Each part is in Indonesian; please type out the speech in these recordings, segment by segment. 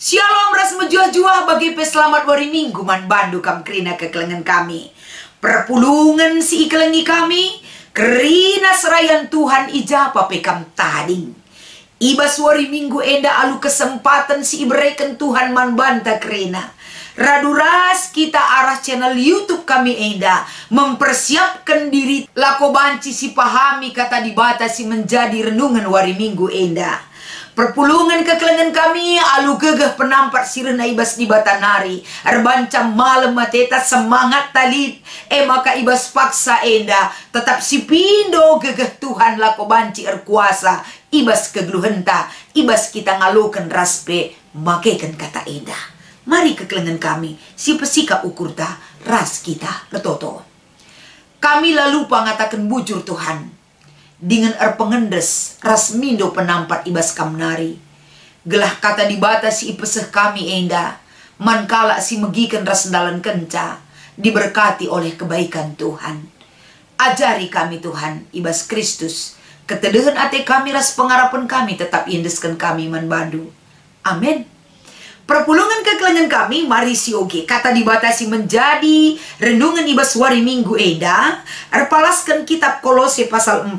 Shalom ras menjuah-juah bagi peselamat wari minggu man bandu kam kerina kekelengan kami. Perpulungan si ikelengi kami, kerina serayan Tuhan ijapa pekam tading. Ibas wari minggu enda alu kesempatan si ibereken Tuhan man banta kerina. Raduras kita arah channel YouTube kami enda mempersiapkan diri lako banci si pahami kata dibatasi menjadi renungan wari minggu enda. Perpulungan kekelengan kami alu gegah penampak sirena ibas di batanari arbancam malam mateta semangat talit maka ibas paksa enda tetap si pindo gegah Tuhan lako banci erkuasa ibas kegeluhenta ibas kita ngalukan raspe makekan kata enda. Mari kekelengan kami si pesika ukur ta ras kita letoto. Kami lalu pangatakan bujur Tuhan dengan pengendes ras mindo penampat ibas kamnari. Gelah kata dibatasi ipeseh kami enda mankala si megikan ras dalan kenca diberkati oleh kebaikan Tuhan. Ajari kami Tuhan ibas Kristus ketedehan ate kami ras pengarapan kami tetap indeskan kami man bandu. Amin. Perpulungan kekelengan kami mari si oge kata dibatasi menjadi renungan ibas wari minggu enda erpalaskan kitab Kolose pasal 4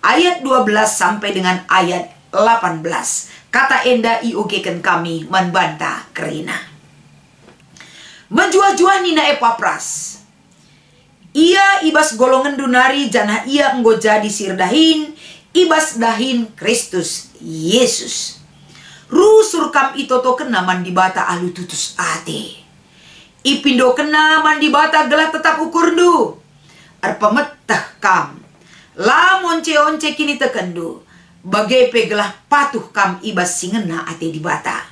ayat 12 sampai dengan ayat 18. Kata enda iogekan kami manbanta kerina. Menjuah-juah nina epapras. Ia ibas golongan dunari janah ia enggo jadi sirdahin ibas dahin Kristus Yesus. Rusur kam itoto kena mandibata alu tutus ate. Ipindo kena mandibata gelah tetap ukur du. Arpametah kam. La once kini tekendu. Bagai pegelah patuh kam ibas singena ate dibata.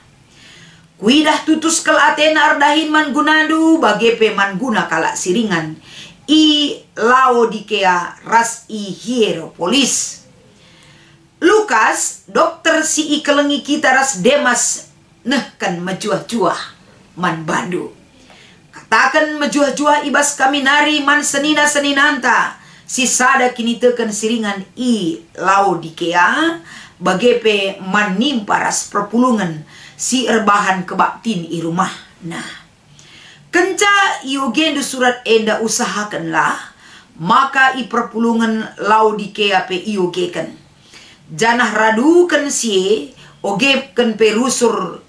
Kuidah tutus kel atena ardahin man gunadu. Bagai pe man guna kalak siringan. I Laodikea ras i Hieropolis. Lukas, dokter si ikelengi kita ras Demas nehkan mejuah-juah man bandu. Katakan mejuah-juah ibas kami nari man senina-seninanta. Si sada kini teken siringan i Laodikea bagepe man nimpa ras perpulungan si erbahan kebaktin i rumah. Nah, kenca iogendu surat enda usahakanlah maka i perpulungan Laodikea pe iogekan. Janah radukan si ogepkan perusur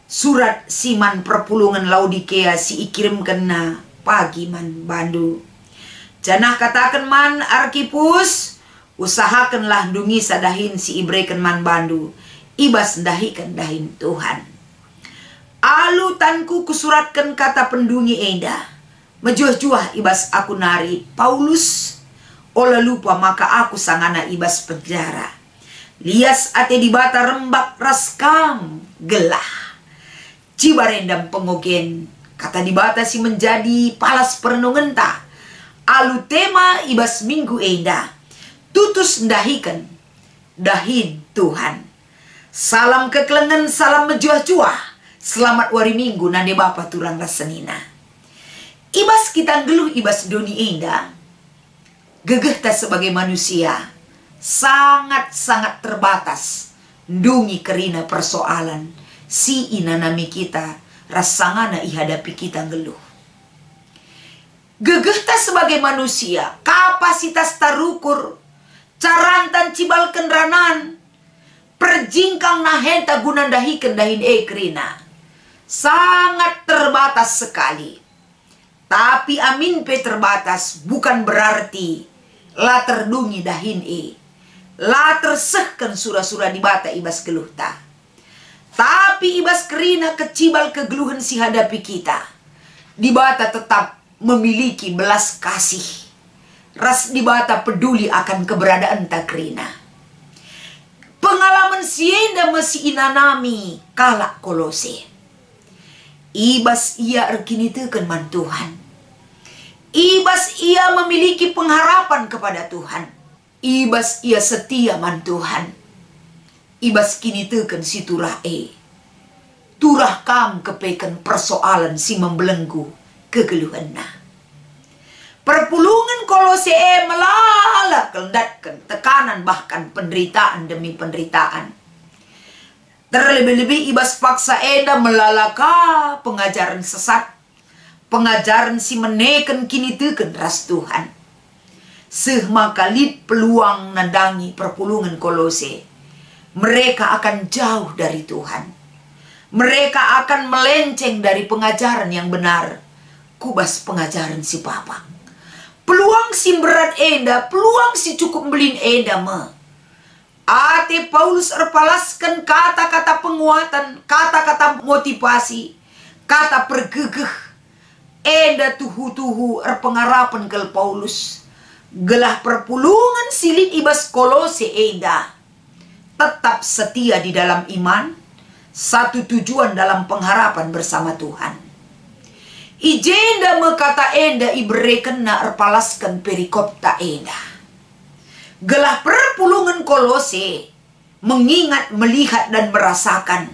surat siman perpulungan Laodikea si ikirimkan na pagi man bandu. Janah katakan man Arkipus usahakanlah dungi sadahin si ibreken man bandu ibas dahikan dahin Tuhan. Alu tanku kusuratkan kata pendungi enda mejuah-juah ibas aku nari Paulus ola lupa maka aku sangana ibas penjara. Lias ate dibata rembak raskam gelah. Cibarendam pengogen kata dibata si menjadi palas perenungan ta. Alu tema ibas minggu enda tutus ndahikan dahin Tuhan. Salam kekelengan salam mejuah-juah. Selamat wari minggu nande bapa turang rasenina. Ibas kita geluh ibas doni enda gegeh ta sebagai manusia sangat-sangat terbatas ndungi kerina persoalan si inanami kita rasangana ihadapi kita geluh. Gegeh ta sebagai manusia kapasitas tarukur carantan cibal kendranan perjingkang nahenta gunandahiken dahin kerina sangat terbatas sekali. Tapi amin pe terbatas bukan berarti la terdungi dahin la tersehkan surah-surah dibata ibas geluh ta. Tapi ibas kerina kecibal kegeluhan si hadapi kita. Dibata tetap memiliki belas kasih. Ras dibata peduli akan keberadaan ta kerina. Pengalaman sienda masih inanami kalak Kolose. Ibas ia erkini teken man Tuhan. Ibas ia memiliki pengharapan kepada Tuhan. Ibas ia setia man Tuhan. Ibas kini teken si turah turah kam kepeken persoalan si membelenggu kegeluhan na. Perpulungan Kolose melala kelendatkan tekanan bahkan penderitaan demi penderitaan. Terlebih-lebih ibas paksa enda melalaka pengajaran sesat, pengajaran si meneken kini teken ras Tuhan. Seh makalit peluang nadangi perpulungan Kolose, mereka akan jauh dari Tuhan. Mereka akan melenceng dari pengajaran yang benar. Kubas pengajaran si papa. Peluang si berat enda, peluang si cukup belin enda me. Ate Paulus erpalaskan kata-kata penguatan, kata-kata motivasi, kata pergegeh. Enda tuhu-tuhu erpengarapan ke Paulus. Gelah perpulungan silit ibas Kolose enda. Tetap setia di dalam iman, satu tujuan dalam pengharapan bersama Tuhan. Ijenda mekata enda iberekena erpalaskan perikopta enda. Gelah perpulungan Kolose mengingat, melihat dan merasakan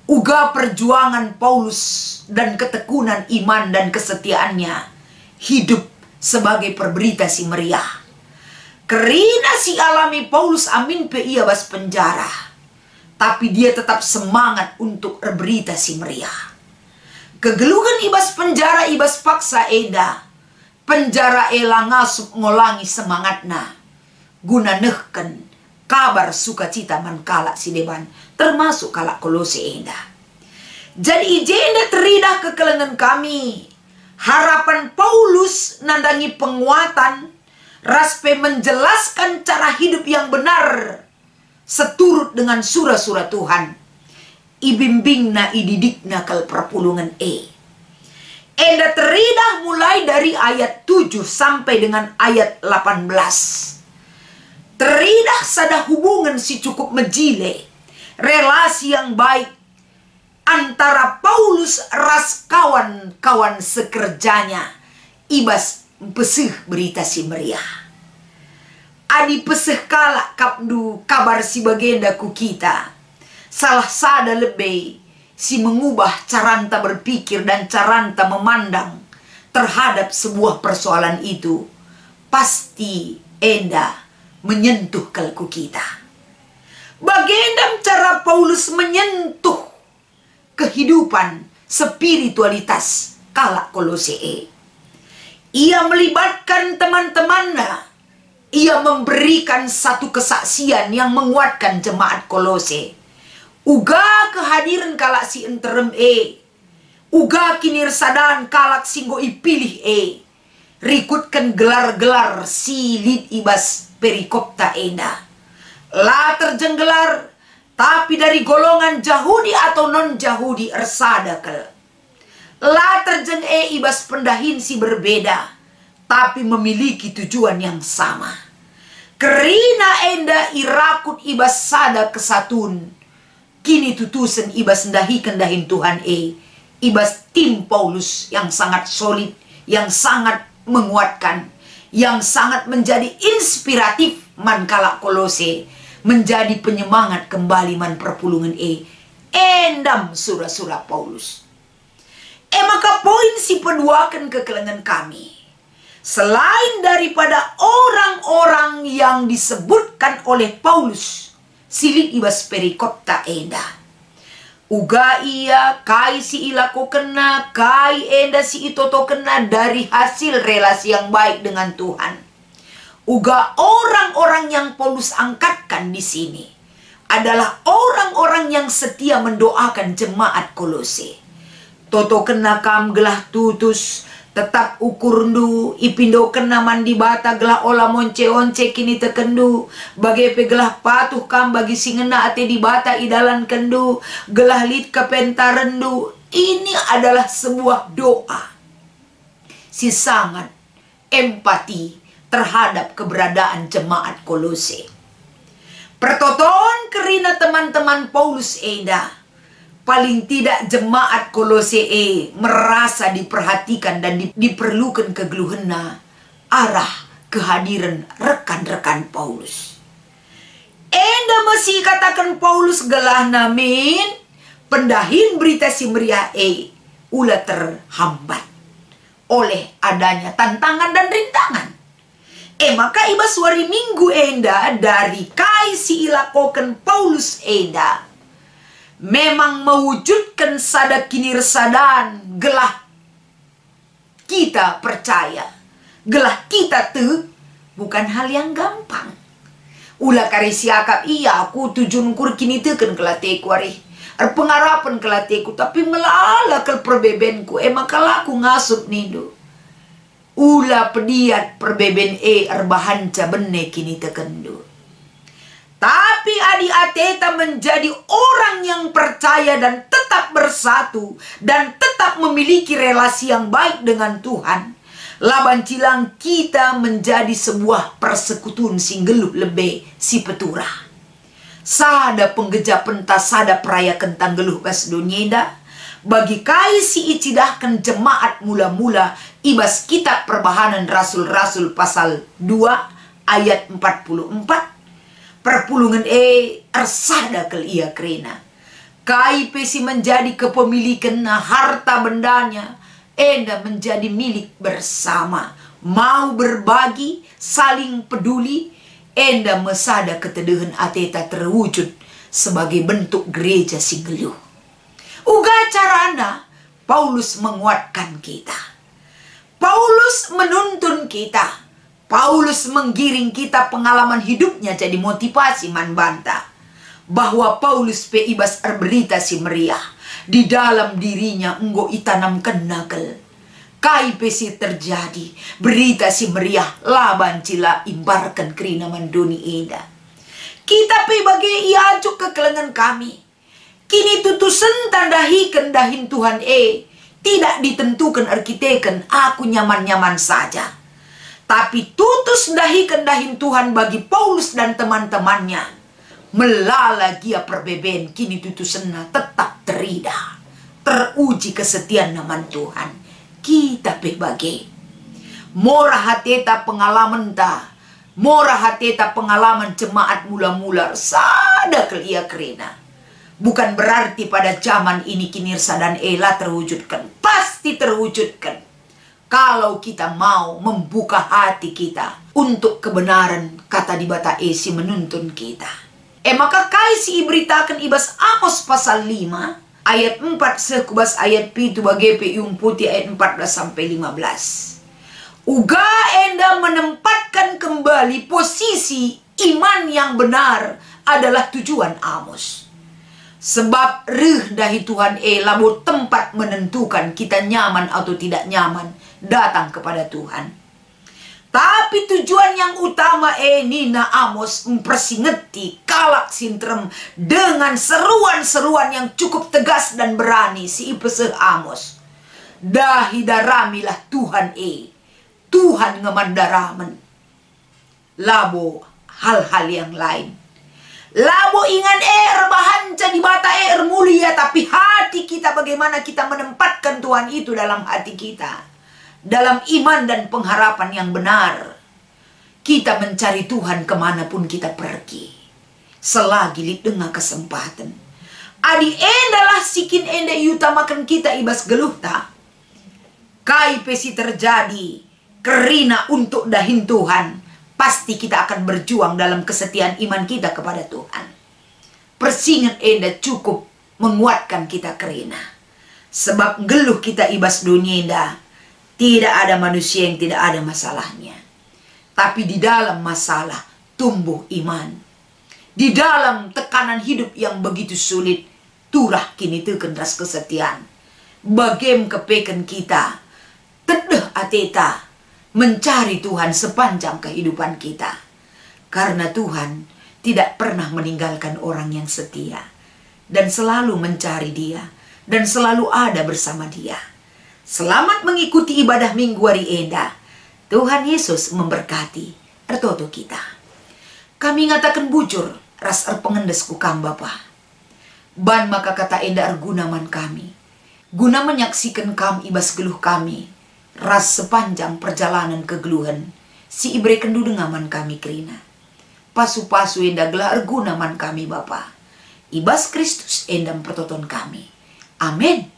uga perjuangan Paulus dan ketekunan iman dan kesetiaannya hidup sebagai perberita si meriah. Kerina si alami Paulus amin pe ia bas penjara, tapi dia tetap semangat untuk berberita si meriah. Kegeluhan ibas penjara ibas paksa eda, penjara ela ngasup ngolangi semangatna, guna nehken kabar sukacita mankala si deban, termasuk kalak Kolose eda. Jadi ijenda teridah kekelengan kami, harapan Paulus nandangi penguatan, raspe menjelaskan cara hidup yang benar, seturut dengan surah-surah Tuhan. Ibimbingna ididikna kal perpulungan Enda teridah mulai dari ayat 7 sampai dengan ayat 18. Teridah sada hubungan si cukup mejile, relasi yang baik antara Paulus ras kawan-kawan sekerjanya ibas pesih berita si meriah. Adi pesih kalak kapdu kabar si bagenda ku kita. Salah sada lebih si mengubah caranta berpikir dan caranta memandang terhadap sebuah persoalan itu. Pasti enda menyentuh kalku kita. Bagaimana cara Paulus menyentuh kehidupan spiritualitas kalak Kolose. Ia melibatkan teman-temannya. Ia memberikan satu kesaksian yang menguatkan jemaat Kolose. Uga kehadiran kalak si enterem uga kinir sadan kalak singgo ipilih rikutkan gelar-gelar si lid ibas perikopta enda. La terjenggelar, tapi dari golongan Yahudi atau non-Yahudi ersadakel. La terjeng ibas pendahin si berbeda, tapi memiliki tujuan yang sama. Kerina enda irakut ibas sada kesatun. Kini tutusen ibas ndahikan dahin Tuhan ibas tim Paulus yang sangat solid, yang sangat menguatkan, yang sangat menjadi inspiratif mankala Kolose, menjadi penyemangat kembali man perpulungan endam surah-surah Paulus. Maka poin si peduakan kekelengan kami, selain daripada orang-orang yang disebutkan oleh Paulus silit ibas perikopta enda, uga ia kai si ilako kena, kai enda si itoto kena dari hasil relasi yang baik dengan Tuhan. Uga orang-orang yang Paulus angkatkan di sini adalah orang-orang yang setia mendoakan jemaat Kolose. Toto kena kam gelah tutus, tetap ukurndu, ipindo kena mandi bata gelah olah monce-once kini tekendu, bagai pegelah patuh kam bagi singena ate di bata idalan kendu, gelah lit kepentarendu. Ini adalah sebuah doa si sangat empati terhadap keberadaan jemaat Kolose. Pertoton kerina teman-teman Paulus eda, paling tidak jemaat Kolose merasa diperhatikan dan diperlukan kegeluhena arah kehadiran rekan-rekan Paulus. Enda masih katakan Paulus gelah namin pendahin berita si meriah ulah terhambat oleh adanya tantangan dan rintangan. Maka ibas wari minggu enda dari kai si ilakoken Paulus enda memang mewujudkan sada kinirsadan gelah kita percaya, gelah kita tuh bukan hal yang gampang. Ulah kari siakap iya aku tujuan kur kini teken kelateku ari pengarapan kelateku, tapi melala kel perbebenku makala aku ngasup nindo. Ulah pediat perbeben arbahanca benne kini tekendu. Tapi adi ateta menjadi orang yang percaya dan tetap bersatu dan tetap memiliki relasi yang baik dengan Tuhan. Laban cilang kita menjadi sebuah persekutuan singgeluh lebe si peturah. Sada penggeja pentas sada peraya kentang geluh bas dunyeda. Bagi kai si icidahkan jemaat mula-mula ibas kitab perbahanan rasul-rasul pasal 2 ayat 44. Perpulungan ersada kel ia krena. Kai pesi menjadi kepemilikan harta bendanya. Enda menjadi milik bersama. Mau berbagi, saling peduli. Enda mesada keteduhan ateta terwujud sebagai bentuk gereja singgeluh. Uga carana Paulus menguatkan kita. Paulus menuntun kita. Paulus menggiring kita pengalaman hidupnya jadi motivasi man banta. Bahwa Paulus pe ibas berita si meriah. Di dalam dirinya enggo itanamkan nagel. Kai pesi terjadi. Berita si meriah laban cila imbarkan kerina manduni eda. Kita pe bagi iajuk ke kelengan kami. Kini tutusen tandahikan dahin Tuhan tidak ditentukan arkiteken aku nyaman-nyaman saja. Tapi tutus dahikan dahin Tuhan bagi Paulus dan teman-temannya. Melala gia perbeben kini tutusena tetap terida. Teruji kesetiaan naman Tuhan. Kita bagi. Morah hateta pengalaman ta. Morah hateta pengalaman jemaat mula-mula. Sada kelia kerena. Bukan berarti pada zaman ini kinirsa dan ela terwujudkan. Pasti terwujudkan. Kalau kita mau membuka hati kita untuk kebenaran kata di bata esi menuntun kita. Maka kai si iberitakan ibas Amos pasal 5 ayat 4 sekubas ayat pitu bagepe yung putih ayat 14 sampai 15. Uga enda menempatkan kembali posisi iman yang benar adalah tujuan Amos. Sebab dahi Tuhan labo tempat menentukan kita nyaman atau tidak nyaman datang kepada Tuhan. Tapi tujuan yang utama Nina Amos mempersingeti kalak sintrem dengan seruan-seruan yang cukup tegas dan berani si ipese Amos. Dahi daramilah Tuhan Tuhan ngemandaramen. Labo hal-hal yang lain. Labo ingan bahanca di bata mulia, tapi hati kita bagaimana kita menempatkan Tuhan itu dalam hati kita. Dalam iman dan pengharapan yang benar. Kita mencari Tuhan kemanapun kita pergi. Selagi li dengar kesempatan. Adi endalah sikin enda utamakan kita ibas geluh ta. Kai pesi terjadi kerina untuk dahin Tuhan. Pasti kita akan berjuang dalam kesetiaan iman kita kepada Tuhan. Persingan enda cukup menguatkan kita kerina. Sebab geluh kita ibas dunia enda. Tidak ada manusia yang tidak ada masalahnya. Tapi di dalam masalah tumbuh iman. Di dalam tekanan hidup yang begitu sulit, turah kini teken ras kesetiaan. Bagem kepeken kita, tedeh ateta, mencari Tuhan sepanjang kehidupan kita. Karena Tuhan tidak pernah meninggalkan orang yang setia. Dan selalu mencari dia. Dan selalu ada bersama dia. Selamat mengikuti ibadah minggu hari enda. Tuhan Yesus memberkati ertoto kita. Kami ngatakan bujur ras pengendesku kam Bapa. Ban maka kata enda argunaman kami. Guna menyaksikan kam ibas geluh kami. Ras sepanjang perjalanan kegeluhan. Si ibre kendu dengaman kami kerina. Pasu-pasu enda gelah argunaman kami Bapa. Ibas Kristus endam pertoton kami. Amin.